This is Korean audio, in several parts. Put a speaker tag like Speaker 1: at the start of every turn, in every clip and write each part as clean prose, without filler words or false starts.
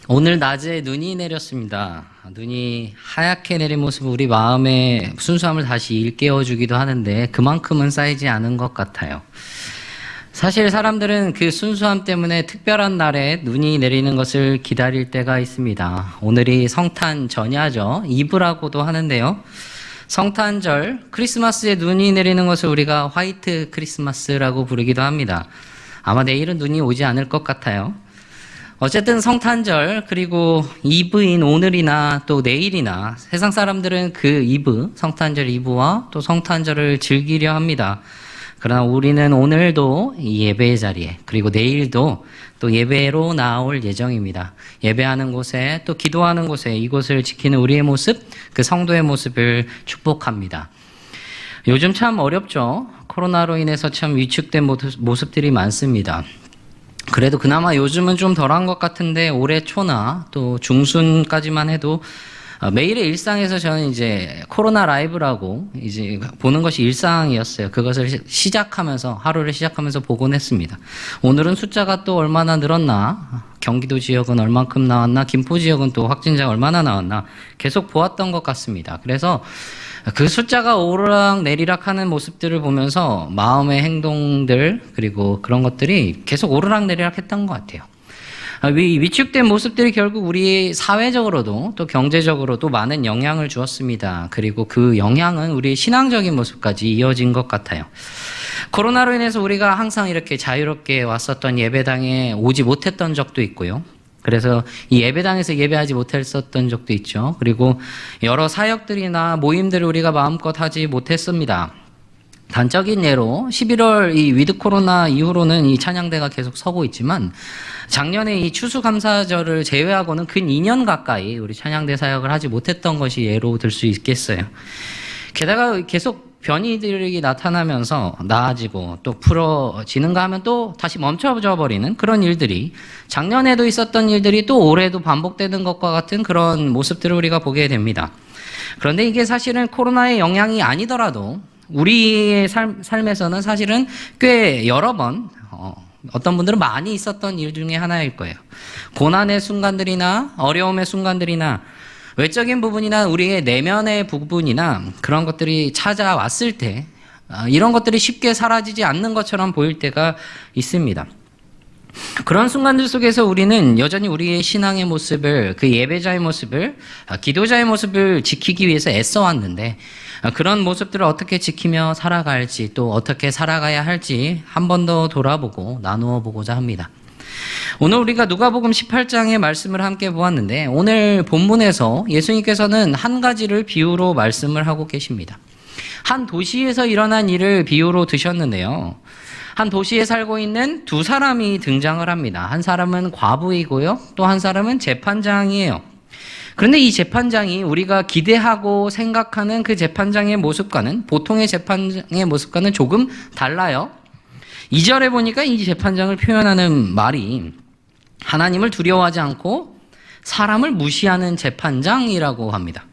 Speaker 1: 오늘 낮에 눈이 내렸습니다. 눈이 하얗게 내린 모습은 우리 마음의 순수함을 다시 일깨워주기도 하는데 그만큼은 쌓이지 않은 것 같아요. 사실 사람들은 그 순수함 때문에 특별한 날에 눈이 내리는 것을 기다릴 때가 있습니다. 오늘이 성탄 전야죠. 이브라고도 하는데요. 성탄절, 크리스마스에 눈이 내리는 것을 우리가 화이트 크리스마스라고 부르기도 합니다. 아마 내일은 눈이 오지 않을 것 같아요. 어쨌든 성탄절 그리고 이브인 오늘이나 또 내일이나 세상 사람들은 그 이브, 성탄절 이브와 또 성탄절을 즐기려 합니다. 그러나 우리는 오늘도 이 예배의 자리에 그리고 내일도 또 예배로 나올 예정입니다. 예배하는 곳에 또 기도하는 곳에 이곳을 지키는 우리의 모습, 그 성도의 모습을 축복합니다. 요즘 참 어렵죠. 코로나로 인해서 참 위축된 모습들이 많습니다. 그래도 그나마 요즘은 좀 덜한 것 같은데 올해 초나 또 중순까지만 해도 매일의 일상에서 저는 이제 코로나 라이브라고 이제 보는 것이 일상이었어요. 그것을 시작하면서 하루를 시작하면서 보곤 했습니다. 오늘은 숫자가 또 얼마나 늘었나, 경기도 지역은 얼만큼 나왔나, 김포 지역은 또 확진자가 얼마나 나왔나 계속 보았던 것 같습니다. 그래서 그 숫자가 오르락 내리락 하는 모습들을 보면서 마음의 행동들 그리고 그런 것들이 계속 오르락 내리락 했던 것 같아요. 위축된 모습들이 결국 우리 사회적으로도 또 경제적으로도 많은 영향을 주었습니다. 그리고 그 영향은 우리 신앙적인 모습까지 이어진 것 같아요. 코로나로 인해서 우리가 항상 이렇게 자유롭게 왔었던 예배당에 오지 못했던 적도 있고요. 그래서 이 예배당에서 예배하지 못했었던 적도 있죠. 그리고 여러 사역들이나 모임들을 우리가 마음껏 하지 못했습니다. 단적인 예로 11월 이 위드 코로나 이후로는 이 찬양대가 계속 서고 있지만 작년에 이 추수감사절을 제외하고는 근 2년 가까이 우리 찬양대 사역을 하지 못했던 것이 예로 들 수 있겠어요. 게다가 계속 변이들이 나타나면서 나아지고 또 풀어지는가 하면 또 다시 멈춰져 버리는 그런 일들이 작년에도 있었던 일들이 또 올해도 반복되는 것과 같은 그런 모습들을 우리가 보게 됩니다. 그런데 이게 사실은 코로나의 영향이 아니더라도 우리의 삶에서는 사실은 꽤 여러 번 어떤 분들은 많이 있었던 일 중에 하나일 거예요. 고난의 순간들이나 어려움의 순간들이나 외적인 부분이나 우리의 내면의 부분이나 그런 것들이 찾아왔을 때 이런 것들이 쉽게 사라지지 않는 것처럼 보일 때가 있습니다. 그런 순간들 속에서 우리는 여전히 우리의 신앙의 모습을, 그 예배자의 모습을, 기도자의 모습을 지키기 위해서 애써왔는데 그런 모습들을 어떻게 지키며 살아갈지 또 어떻게 살아가야 할지 한 번 더 돌아보고 나누어 보고자 합니다. 오늘 우리가 누가복음 18장의 말씀을 함께 보았는데 오늘 본문에서 예수님께서는 한 가지를 비유로 말씀을 하고 계십니다. 한 도시에서 일어난 일을 비유로 드셨는데요. 한 도시에 살고 있는 두 사람이 등장을 합니다. 한 사람은 과부이고요. 또 한 사람은 재판장이에요. 그런데 이 재판장이 우리가 기대하고 생각하는 그 재판장의 모습과는 보통의 재판장의 모습과는 조금 달라요. 2절에 보니까 이 재판장을 표현하는 말이 하나님을 두려워하지 않고 사람을 무시하는 재판장이라고 합니다.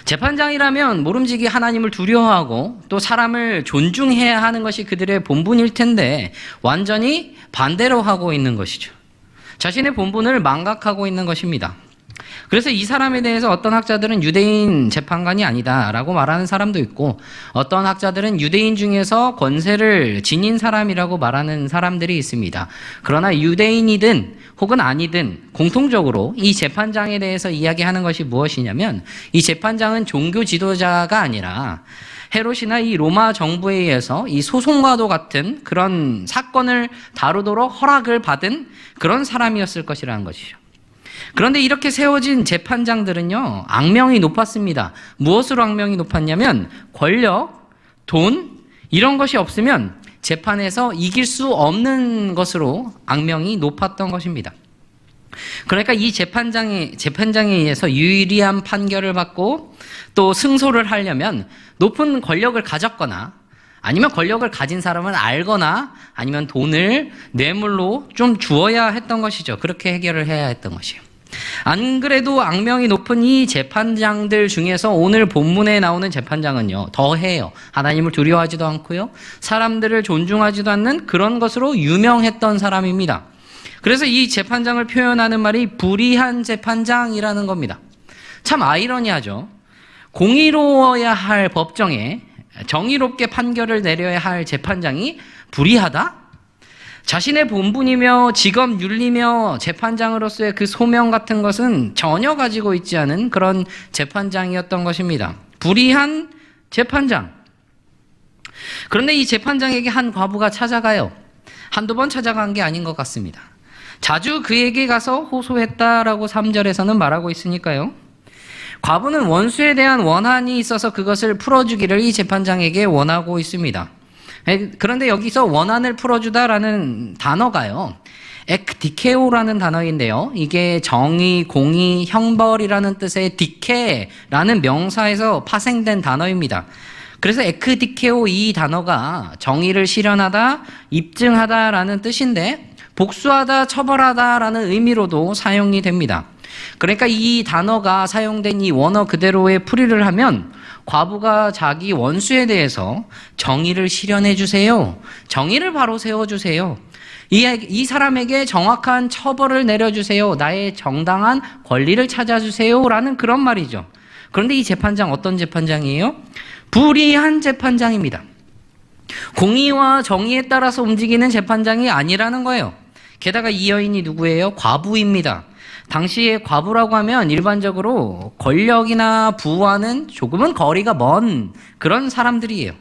Speaker 1: 재판장이라면 모름지기 하나님을 두려워하고 또 사람을 존중해야 하는 것이 그들의 본분일 텐데 완전히 반대로 하고 있는 것이죠. 자신의 본분을 망각하고 있는 것입니다. 그래서 이 사람에 대해서 어떤 학자들은 유대인 재판관이 아니다라고 말하는 사람도 있고 어떤 학자들은 유대인 중에서 권세를 지닌 사람이라고 말하는 사람들이 있습니다. 그러나 유대인이든 혹은 아니든 공통적으로 이 재판장에 대해서 이야기하는 것이 무엇이냐면 이 재판장은 종교 지도자가 아니라 헤롯이나 이 로마 정부에 의해서 이 소송과도 같은 그런 사건을 다루도록 허락을 받은 그런 사람이었을 것이라는 것이죠. 그런데 이렇게 세워진 재판장들은요, 악명이 높았습니다. 무엇으로 악명이 높았냐면 권력, 돈 이런 것이 없으면 재판에서 이길 수 없는 것으로 악명이 높았던 것입니다. 그러니까 이 재판장에 의해서 유리한 판결을 받고 또 승소를 하려면 높은 권력을 가졌거나 아니면 권력을 가진 사람은 알거나 아니면 돈을 뇌물로 좀 주어야 했던 것이죠. 그렇게 해결을 해야 했던 것이에요. 안 그래도 악명이 높은 이 재판장들 중에서 오늘 본문에 나오는 재판장은요, 더해요. 하나님을 두려워하지도 않고요, 사람들을 존중하지도 않는 그런 것으로 유명했던 사람입니다. 그래서 이 재판장을 표현하는 말이 불의한 재판장이라는 겁니다. 참 아이러니하죠. 공의로워야 할 법정에 정의롭게 판결을 내려야 할 재판장이 불의하다? 자신의 본분이며 직업 윤리며 재판장으로서의 그 소명 같은 것은 전혀 가지고 있지 않은 그런 재판장이었던 것입니다. 불의한 재판장. 그런데 이 재판장에게 한 과부가 찾아가요. 한두 번 찾아간 게 아닌 것 같습니다. 자주 그에게 가서 호소했다라고 3절에서는 말하고 있으니까요. 과부는 원수에 대한 원한이 있어서 그것을 풀어주기를 이 재판장에게 원하고 있습니다. 그런데 여기서 원한을 풀어주다라는 단어가요. 엑디케오라는 단어인데요. 이게 정의, 공의, 형벌이라는 뜻의 디케라는 명사에서 파생된 단어입니다. 그래서 에크디케오 이 단어가 정의를 실현하다, 입증하다라는 뜻인데 복수하다, 처벌하다라는 의미로도 사용이 됩니다. 그러니까 이 단어가 사용된 이 원어 그대로의 풀이를 하면 과부가 자기 원수에 대해서 정의를 실현해 주세요. 정의를 바로 세워주세요. 이 사람에게 정확한 처벌을 내려주세요. 나의 정당한 권리를 찾아주세요. 라는 그런 말이죠. 그런데 이 재판장 어떤 재판장이에요? 불의한 재판장입니다. 공의와 정의에 따라서 움직이는 재판장이 아니라는 거예요. 게다가 이 여인이 누구예요? 과부입니다. 당시에 과부라고 하면 일반적으로 권력이나 부와는 조금은 거리가 먼 그런 사람들이에요.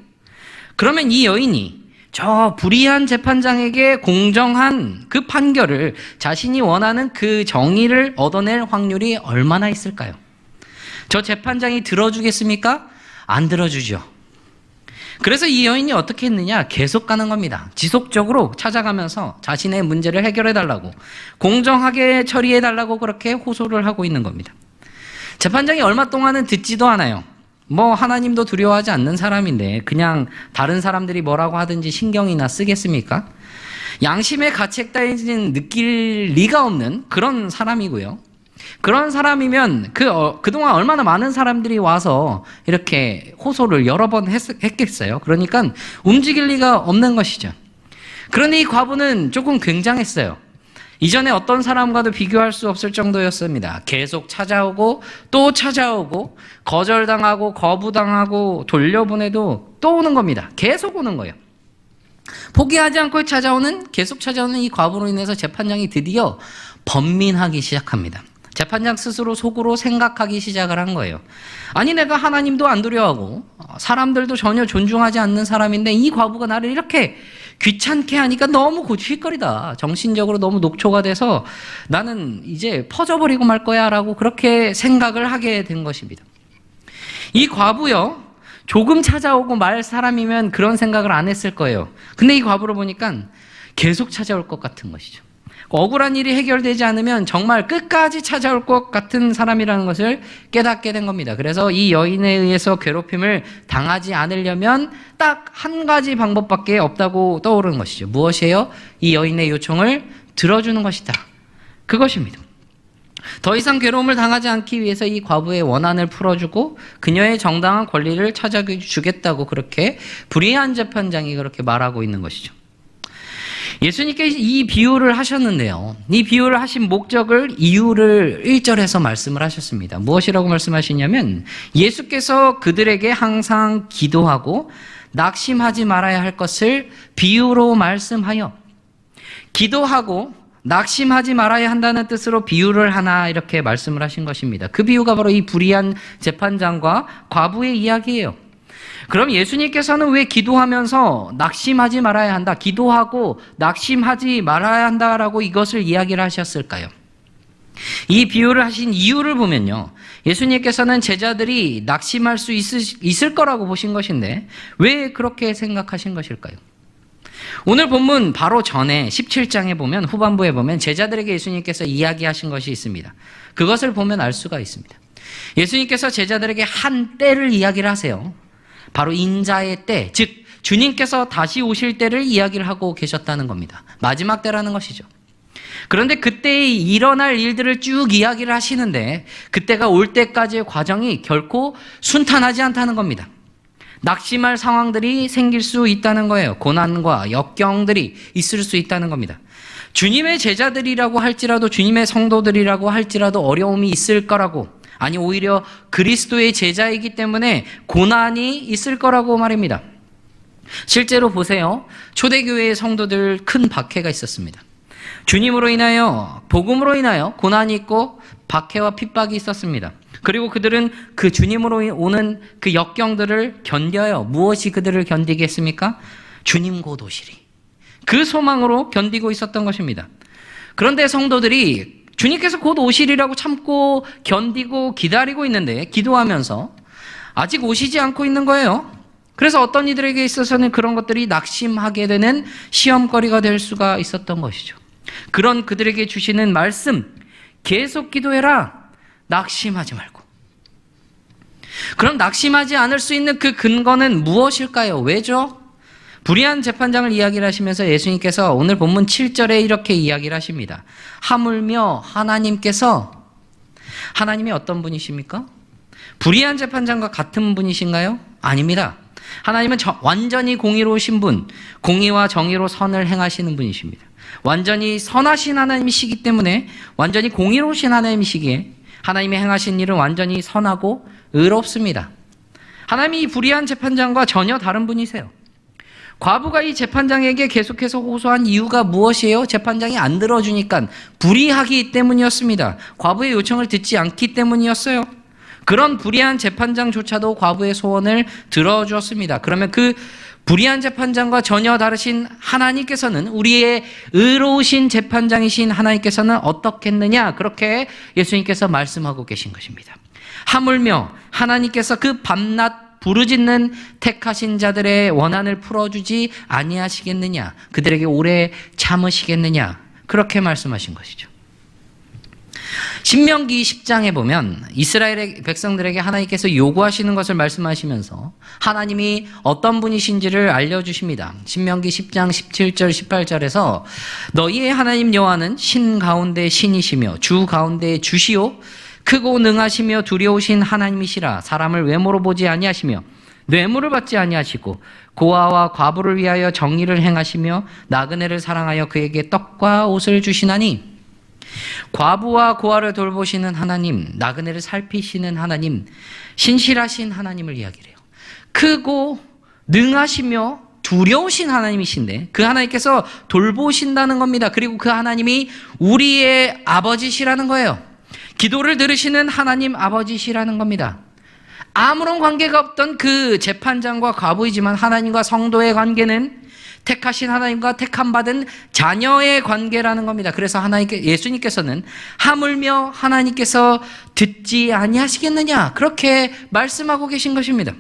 Speaker 1: 그러면 이 여인이 저 불의한 재판장에게 공정한 그 판결을 자신이 원하는 그 정의를 얻어낼 확률이 얼마나 있을까요? 저 재판장이 들어주겠습니까? 안 들어주죠. 그래서 이 여인이 어떻게 했느냐? 계속 가는 겁니다. 지속적으로 찾아가면서 자신의 문제를 해결해달라고, 공정하게 처리해달라고 그렇게 호소를 하고 있는 겁니다. 재판장이 얼마 동안은 듣지도 않아요. 하나님도 두려워하지 않는 사람인데 그냥 다른 사람들이 뭐라고 하든지 신경이나 쓰겠습니까? 양심의 가책따위는 느낄 리가 없는 그런 사람이고요. 그런 사람이면 그동안 얼마나 많은 사람들이 와서 이렇게 호소를 여러 번 했겠어요. 그러니까 움직일 리가 없는 것이죠. 그런데 이 과부는 조금 굉장했어요. 이전에 어떤 사람과도 비교할 수 없을 정도였습니다. 계속 찾아오고 또 찾아오고 거절당하고 거부당하고 돌려보내도 또 오는 겁니다. 계속 오는 거예요. 포기하지 않고 계속 찾아오는 이 과부로 인해서 재판장이 드디어 번민하기 시작합니다. 재판장 스스로 속으로 생각하기 시작을 한 거예요. 아니 내가 하나님도 안 두려워하고 사람들도 전혀 존중하지 않는 사람인데 이 과부가 나를 이렇게 귀찮게 하니까 너무 고치거리다. 정신적으로 너무 녹초가 돼서 나는 이제 퍼져버리고 말 거야 라고 그렇게 생각을 하게 된 것입니다. 이 과부요. 조금 찾아오고 말 사람이면 그런 생각을 안 했을 거예요. 근데 이 과부를 보니까 계속 찾아올 것 같은 것이죠. 억울한 일이 해결되지 않으면 정말 끝까지 찾아올 것 같은 사람이라는 것을 깨닫게 된 겁니다. 그래서 이 여인에 의해서 괴롭힘을 당하지 않으려면 딱 한 가지 방법밖에 없다고 떠오르는 것이죠. 무엇이에요? 이 여인의 요청을 들어주는 것이다. 그것입니다. 더 이상 괴로움을 당하지 않기 위해서 이 과부의 원한을 풀어주고 그녀의 정당한 권리를 찾아주겠다고 그렇게 불의한 재판장이 그렇게 말하고 있는 것이죠. 예수님께서 이 비유를 하셨는데요. 이 비유를 하신 이유를 1절에서 말씀을 하셨습니다. 무엇이라고 말씀하시냐면 예수께서 그들에게 항상 기도하고 낙심하지 말아야 할 것을 비유로 말씀하여, 기도하고 낙심하지 말아야 한다는 뜻으로 비유를 하나 이렇게 말씀을 하신 것입니다. 그 비유가 바로 이 불의한 재판장과 과부의 이야기예요. 그럼 예수님께서는 왜 기도하면서 낙심하지 말아야 한다, 기도하고 낙심하지 말아야 한다라고 이것을 이야기를 하셨을까요? 이 비유를 하신 이유를 보면요. 예수님께서는 제자들이 낙심할 수 있을 거라고 보신 것인데 왜 그렇게 생각하신 것일까요? 오늘 본문 바로 전에 17장에 보면, 후반부에 보면 제자들에게 예수님께서 이야기하신 것이 있습니다. 그것을 보면 알 수가 있습니다. 예수님께서 제자들에게 한 때를 이야기를 하세요. 바로 인자의 때, 즉 주님께서 다시 오실 때를 이야기를 하고 계셨다는 겁니다. 마지막 때라는 것이죠. 그런데 그때 일어날 일들을 쭉 이야기를 하시는데 그때가 올 때까지의 과정이 결코 순탄하지 않다는 겁니다. 낙심할 상황들이 생길 수 있다는 거예요. 고난과 역경들이 있을 수 있다는 겁니다. 주님의 제자들이라고 할지라도, 주님의 성도들이라고 할지라도 어려움이 있을 거라고, 아니 오히려 그리스도의 제자이기 때문에 고난이 있을 거라고 말입니다. 실제로 보세요. 초대교회의 성도들 큰 박해가 있었습니다. 주님으로 인하여, 복음으로 인하여 고난이 있고 박해와 핍박이 있었습니다. 그리고 그들은 그 주님으로 오는 그 역경들을 견뎌요. 무엇이 그들을 견디게 했습니까? 주님 곧 오시리. 그 소망으로 견디고 있었던 것입니다. 그런데 성도들이 주님께서 곧 오시리라고 참고 견디고 기다리고 있는데, 기도하면서 아직 오시지 않고 있는 거예요. 그래서 어떤 이들에게 있어서는 그런 것들이 낙심하게 되는 시험거리가 될 수가 있었던 것이죠. 그런 그들에게 주시는 말씀, 계속 기도해라. 낙심하지 말고. 그럼 낙심하지 않을 수 있는 그 근거는 무엇일까요? 왜죠? 불의한 재판장을 이야기를 하시면서 예수님께서 오늘 본문 7절에 이렇게 이야기를 하십니다. 하물며 하나님께서, 하나님이 어떤 분이십니까? 불의한 재판장과 같은 분이신가요? 아닙니다. 하나님은 완전히 공의로우신 분, 공의와 정의로 선을 행하시는 분이십니다. 완전히 선하신 하나님이시기 때문에, 완전히 공의로우신 하나님이시기에 하나님이 행하신 일은 완전히 선하고 의롭습니다. 하나님이 이 불의한 재판장과 전혀 다른 분이세요. 과부가 이 재판장에게 계속해서 호소한 이유가 무엇이에요? 재판장이 안 들어주니까 불의하기 때문이었습니다. 과부의 요청을 듣지 않기 때문이었어요. 그런 불의한 재판장조차도 과부의 소원을 들어주었습니다. 그러면 그 불의한 재판장과 전혀 다르신 하나님께서는, 우리의 의로우신 재판장이신 하나님께서는 어떻겠느냐, 그렇게 예수님께서 말씀하고 계신 것입니다. 하물며 하나님께서 그 밤낮 부르짖는 택하신 자들의 원한을 풀어주지 아니하시겠느냐, 그들에게 오래 참으시겠느냐, 그렇게 말씀하신 것이죠. 신명기 10장에 보면 이스라엘의 백성들에게 하나님께서 요구하시는 것을 말씀하시면서 하나님이 어떤 분이신지를 알려주십니다. 신명기 10장 17절 18절에서 너희의 하나님 여호와는 신 가운데 신이시며 주 가운데 주시오 크고 능하시며 두려우신 하나님이시라. 사람을 외모로 보지 아니하시며 뇌물을 받지 아니하시고 고아와 과부를 위하여 정의를 행하시며 나그네를 사랑하여 그에게 떡과 옷을 주시나니, 과부와 고아를 돌보시는 하나님, 나그네를 살피시는 하나님, 신실하신 하나님을 이야기를 해요. 크고 능하시며 두려우신 하나님이신데 그 하나님께서 돌보신다는 겁니다. 그리고 그 하나님이 우리의 아버지시라는 거예요. 기도를 들으시는 하나님 아버지시라는 겁니다. 아무런 관계가 없던 그 재판장과 과부이지만 하나님과 성도의 관계는 택하신 하나님과 택함받은 자녀의 관계라는 겁니다. 그래서 예수님께서는 하물며 하나님께서 듣지 아니하시겠느냐, 그렇게 말씀하고 계신 것입니다.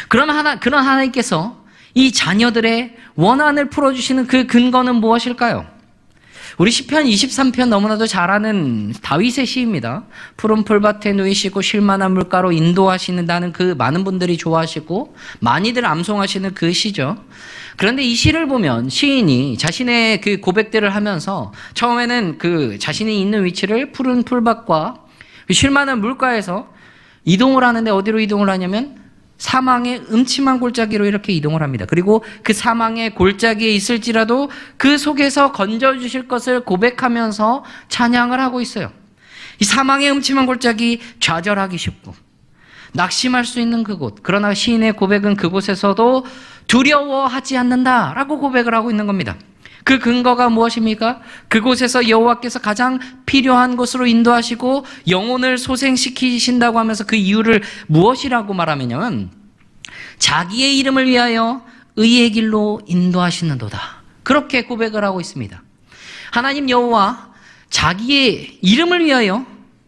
Speaker 1: 그런 하나님께서 이 자녀들의 원한을 풀어주시는 그 근거는 무엇일까요? 우리 시편 23편 너무나도 잘 아는 다윗의 시입니다. 푸른 풀밭에 누이시고 쉴만한 물가로 인도하시는다는 그 많은 분들이 좋아하시고 많이들 암송하시는 그 시죠. 그런데 이 시를 보면 시인이 자신의 그 고백들을 하면서 처음에는 그 자신이 있는 위치를 푸른 풀밭과 쉴만한 물가에서 이동을 하는데, 어디로 이동을 하냐면 사망의 음침한 골짜기로 이렇게 이동을 합니다. 그리고 그 사망의 골짜기에 있을지라도 그 속에서 건져주실 것을 고백하면서 찬양을 하고 있어요. 이 사망의 음침한 골짜기, 좌절하기 쉽고 낙심할 수 있는 그곳, 그러나 시인의 고백은 그곳에서도 두려워하지 않는다라고 고백을 하고 있는 겁니다. 그 근거가 무엇입니까? 그곳에서 여호와께서 가장 필요한 곳으로 인도하시고 영혼을 소생시키신다고 하면서 그 이유를 무엇이라고 말하냐면 자기의 이름을 위하여 의의 길로 인도하시는도다, 그렇게 고백을 하고 있습니다. 하나님 여호와 자기의 이름을 위하여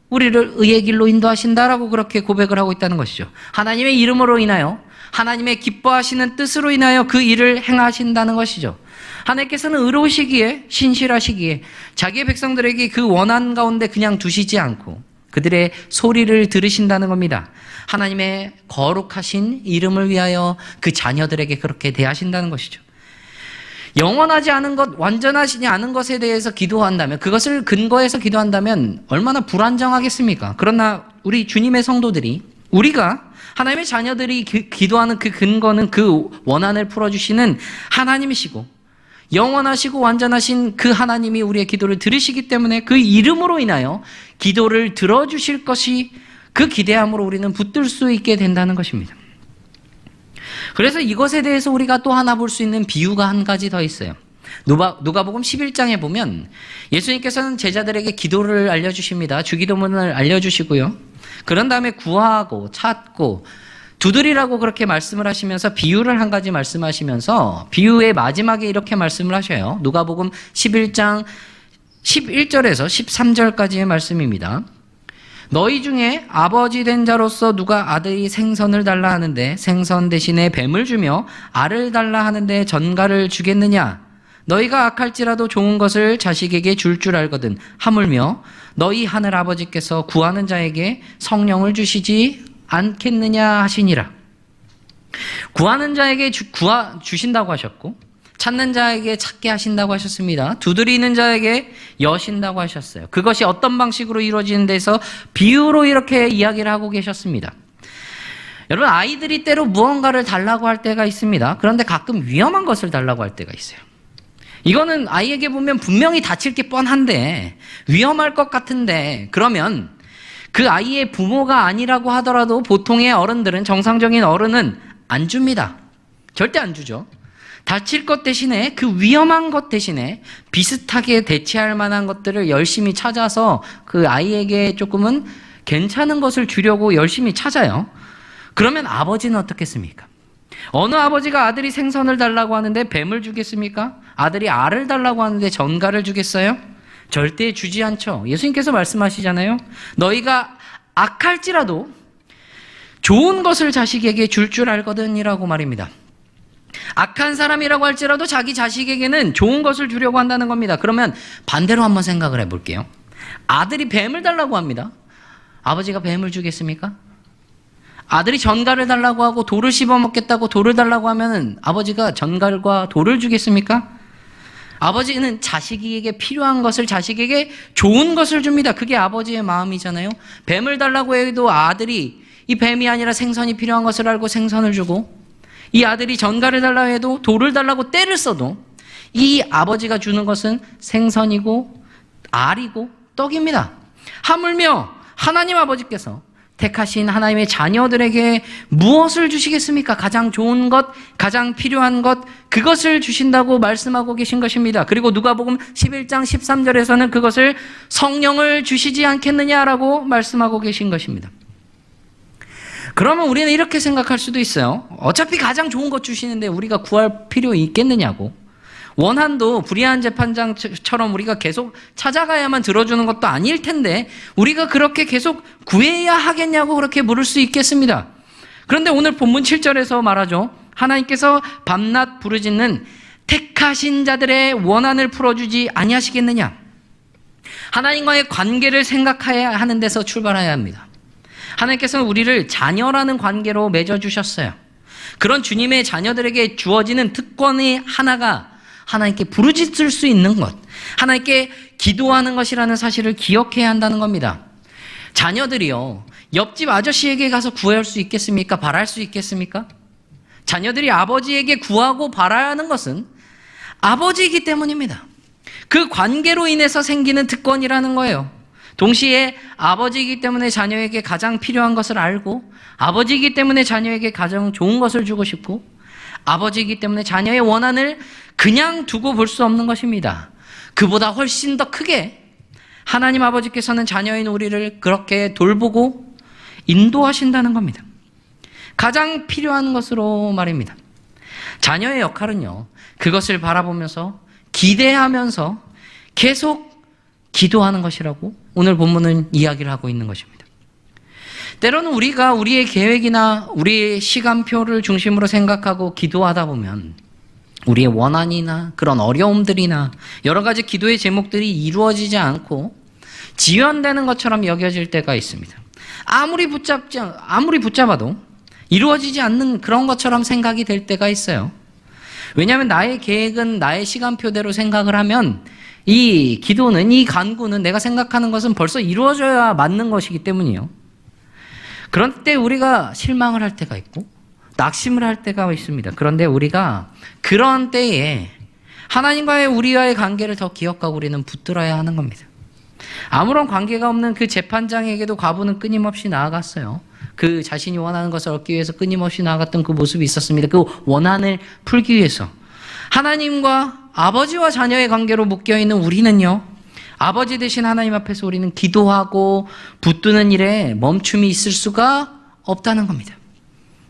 Speaker 1: 우리를 의의 길로 인도하신다라고 그렇게 고백을 하고 있다는 것이죠. 하나님의 이름으로 인하여, 하나님의 기뻐하시는 뜻으로 인하여 그 일을 행하신다는 것이죠. 하나님께서는 의로우시기에, 신실하시기에 자기의 백성들에게 그 원한 가운데 그냥 두시지 않고 그들의 소리를 들으신다는 겁니다. 하나님의 거룩하신 이름을 위하여 그 자녀들에게 그렇게 대하신다는 것이죠. 영원하지 않은 것, 완전하지 않은 것에 대해서 기도한다면, 그것을 근거해서 기도한다면 얼마나 불안정하겠습니까? 그러나 우리 주님의 성도들이, 우리가 하나님의 자녀들이 기도하는 그 근거는 그 원한을 풀어주시는 하나님이시고 영원하시고 완전하신 그 하나님이 우리의 기도를 들으시기 때문에 그 이름으로 인하여 기도를 들어주실 것이 그 기대함으로 우리는 붙들 수 있게 된다는 것입니다. 그래서 이것에 대해서 우리가 또 하나 볼 수 있는 비유가 한 가지 더 있어요. 누가복음 11장에 보면 예수님께서는 제자들에게 기도를 알려주십니다. 주기도문을 알려주시고요. 그런 다음에 구하고 찾고 두드리라고 그렇게 말씀을 하시면서 비유를 한 가지 말씀하시면서 비유의 마지막에 이렇게 말씀을 하셔요. 누가복음 11장 11절에서 13절까지의 말씀입니다. 너희 중에 아버지 된 자로서 누가 아들이 생선을 달라 하는데 생선 대신에 뱀을 주며 알을 달라 하는데 전갈을 주겠느냐? 너희가 악할지라도 좋은 것을 자식에게 줄 알거든. 하물며 너희 하늘 아버지께서 구하는 자에게 성령을 주시지 않겠느냐 하시니라. 구하는 자에게 주신다고 하셨고 찾는 자에게 찾게 하신다고 하셨습니다. 두드리는 자에게 여신다고 하셨어요. 그것이 어떤 방식으로 이루어지는 데서 비유로 이렇게 이야기를 하고 계셨습니다. 여러분, 아이들이 때로 무언가를 달라고 할 때가 있습니다. 그런데 가끔 위험한 것을 달라고 할 때가 있어요. 이거는 아이에게 보면 분명히 다칠 게 뻔한데 위험할 것 같은데 그러면 그 아이의 부모가 아니라고 하더라도 보통의 어른들은, 정상적인 어른은 안 줍니다. 절대 안 주죠. 다칠 것 대신에 그 위험한 것 대신에 비슷하게 대체할 만한 것들을 열심히 찾아서 그 아이에게 조금은 괜찮은 것을 주려고 열심히 찾아요. 그러면 아버지는 어떻겠습니까? 어느 아버지가 아들이 생선을 달라고 하는데 뱀을 주겠습니까? 아들이 알을 달라고 하는데 전갈을 주겠어요? 절대 주지 않죠. 예수님께서 말씀하시잖아요. 너희가 악할지라도 좋은 것을 자식에게 줄 알거든이라고 말입니다. 악한 사람이라고 할지라도 자기 자식에게는 좋은 것을 주려고 한다는 겁니다. 그러면 반대로 한번 생각을 해볼게요. 아들이 뱀을 달라고 합니다. 아버지가 뱀을 주겠습니까? 아들이 전갈을 달라고 하고 돌을 씹어먹겠다고 돌을 달라고 하면 아버지가 전갈과 돌을 주겠습니까? 아버지는 자식에게 필요한 것을, 자식에게 좋은 것을 줍니다. 그게 아버지의 마음이잖아요. 뱀을 달라고 해도 아들이 이 뱀이 아니라 생선이 필요한 것을 알고 생선을 주고, 이 아들이 전갈을 달라고 해도 돌을 달라고 떼를 써도 이 아버지가 주는 것은 생선이고 알이고 떡입니다. 하물며 하나님 아버지께서 택하신 하나님의 자녀들에게 무엇을 주시겠습니까? 가장 좋은 것, 가장 필요한 것, 그것을 주신다고 말씀하고 계신 것입니다. 그리고 누가복음 11장 13절에서는 그것을 성령을 주시지 않겠느냐라고 말씀하고 계신 것입니다. 그러면 우리는 이렇게 생각할 수도 있어요. 어차피 가장 좋은 것 주시는데 우리가 구할 필요 있겠느냐고. 원한도 불의한 재판장처럼 우리가 계속 찾아가야만 들어주는 것도 아닐 텐데 우리가 그렇게 계속 구해야 하겠냐고 그렇게 물을 수 있겠습니다. 그런데 오늘 본문 7절에서 말하죠. 하나님께서 밤낮 부르짖는 택하신 자들의 원한을 풀어주지 아니하시겠느냐. 하나님과의 관계를 생각해야 하는 데서 출발해야 합니다. 하나님께서는 우리를 자녀라는 관계로 맺어주셨어요. 그런 주님의 자녀들에게 주어지는 특권의 하나가 하나님께 부르짖을 수 있는 것, 하나님께 기도하는 것이라는 사실을 기억해야 한다는 겁니다. 자녀들이요, 옆집 아저씨에게 가서 구할 수 있겠습니까? 바랄 수 있겠습니까? 자녀들이 아버지에게 구하고 바라야 하는 것은 아버지이기 때문입니다. 그 관계로 인해서 생기는 특권이라는 거예요. 동시에 아버지이기 때문에 자녀에게 가장 필요한 것을 알고, 아버지이기 때문에 자녀에게 가장 좋은 것을 주고 싶고, 아버지이기 때문에 자녀의 원한을 그냥 두고 볼 수 없는 것입니다. 그보다 훨씬 더 크게 하나님 아버지께서는 자녀인 우리를 그렇게 돌보고 인도하신다는 겁니다. 가장 필요한 것으로 말입니다. 자녀의 역할은요, 그것을 바라보면서 기대하면서 계속 기도하는 것이라고 오늘 본문은 이야기를 하고 있는 것입니다. 때로는 우리가 우리의 계획이나 우리의 시간표를 중심으로 생각하고 기도하다 보면 우리의 원한이나 그런 어려움들이나 여러 가지 기도의 제목들이 이루어지지 않고 지연되는 것처럼 여겨질 때가 있습니다. 아무리 붙잡아도 이루어지지 않는 그런 것처럼 생각이 될 때가 있어요. 왜냐하면 나의 계획은 나의 시간표대로 생각을 하면 이 기도는, 이 간구는, 내가 생각하는 것은 벌써 이루어져야 맞는 것이기 때문이요. 그런 때 우리가 실망을 할 때가 있고 낙심을 할 때가 있습니다. 그런데 우리가 그런 때에 하나님과의 우리와의 관계를 더 기억하고 우리는 붙들어야 하는 겁니다. 아무런 관계가 없는 그 재판장에게도 과부는 끊임없이 나아갔어요. 그 자신이 원하는 것을 얻기 위해서 끊임없이 나아갔던 그 모습이 있었습니다. 그 원한을 풀기 위해서. 하나님과 아버지와 자녀의 관계로 묶여있는 우리는요, 아버지 되신 하나님 앞에서 우리는 기도하고 붙드는 일에 멈춤이 있을 수가 없다는 겁니다.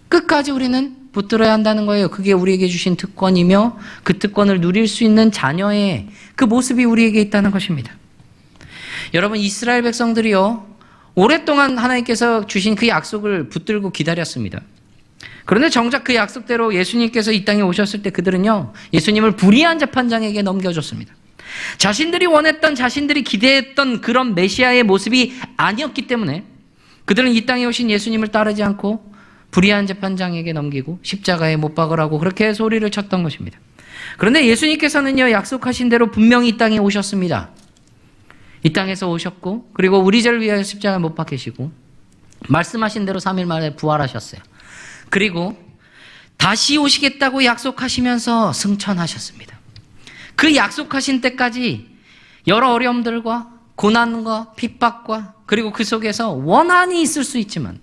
Speaker 1: 끝까지 우리는 붙들어야 한다는 거예요. 그게 우리에게 주신 특권이며 그 특권을 누릴 수 있는 자녀의 그 모습이 우리에게 있다는 것입니다. 여러분, 이스라엘 백성들이요, 오랫동안 하나님께서 주신 그 약속을 붙들고 기다렸습니다. 그런데 정작 그 약속대로 예수님께서 이 땅에 오셨을 때 그들은요, 예수님을 불의한 재판장에게 넘겨줬습니다. 자신들이 원했던, 자신들이 기대했던 그런 메시아의 모습이 아니었기 때문에 그들은 이 땅에 오신 예수님을 따르지 않고 불의한 재판장에게 넘기고 십자가에 못 박으라고 그렇게 소리를 쳤던 것입니다. 그런데 예수님께서는요, 약속하신 대로 분명히 이 땅에 오셨습니다. 이 땅에서 오셨고, 그리고 우리 죄를 위하여 십자가에 못 박히시고, 말씀하신 대로 3일 만에 부활하셨어요. 그리고 다시 오시겠다고 약속하시면서 승천하셨습니다. 그 약속하신 때까지 여러 어려움들과 고난과 핍박과 그리고 그 속에서 원한이 있을 수 있지만,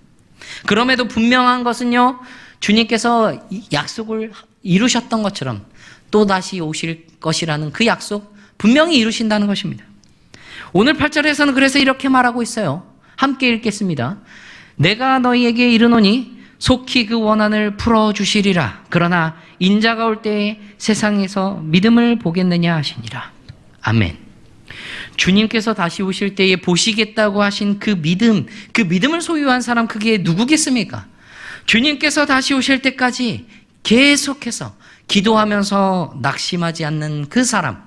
Speaker 1: 그럼에도 분명한 것은요, 주님께서 약속을 이루셨던 것처럼 또 다시 오실 것이라는 그 약속 분명히 이루신다는 것입니다. 오늘 8절에서는 그래서 이렇게 말하고 있어요. 함께 읽겠습니다. 내가 너희에게 이르노니 속히 그 원한을 풀어주시리라. 그러나 인자가 올 때에 세상에서 믿음을 보겠느냐 하시니라. 아멘. 주님께서 다시 오실 때에 보시겠다고 하신 그 믿음, 그 믿음을 소유한 사람, 그게 누구겠습니까? 주님께서 다시 오실 때까지 계속해서 기도하면서 낙심하지 않는 그 사람.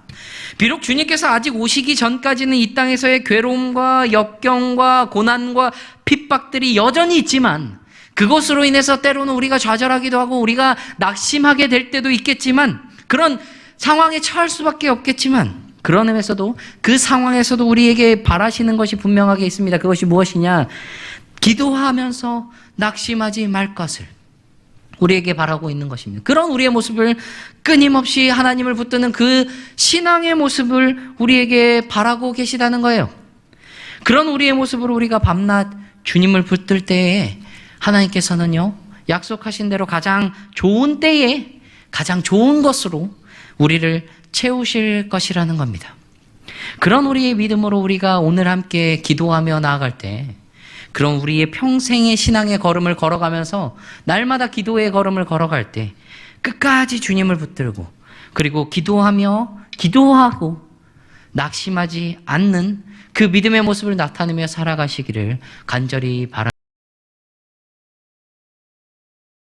Speaker 1: 비록 주님께서 아직 오시기 전까지는 이 땅에서의 괴로움과 역경과 고난과 핍박들이 여전히 있지만, 그것으로 인해서 때로는 우리가 좌절하기도 하고 우리가 낙심하게 될 때도 있겠지만, 그런 상황에 처할 수밖에 없겠지만, 그런 의미에서도 그 상황에서도 우리에게 바라시는 것이 분명하게 있습니다. 그것이 무엇이냐? 기도하면서 낙심하지 말 것을 우리에게 바라고 있는 것입니다. 그런 우리의 모습을, 끊임없이 하나님을 붙드는 그 신앙의 모습을 우리에게 바라고 계시다는 거예요. 그런 우리의 모습으로 우리가 밤낮 주님을 붙들 때에 하나님께서는요, 약속하신 대로 가장 좋은 때에 가장 좋은 것으로 우리를 채우실 것이라는 겁니다. 그런 우리의 믿음으로 우리가 오늘 함께 기도하며 나아갈 때, 그런 우리의 평생의 신앙의 걸음을 걸어가면서 날마다 기도의 걸음을 걸어갈 때 끝까지 주님을 붙들고, 그리고 기도하고 낙심하지 않는 그 믿음의 모습을 나타내며 살아가시기를 간절히 바랍니다.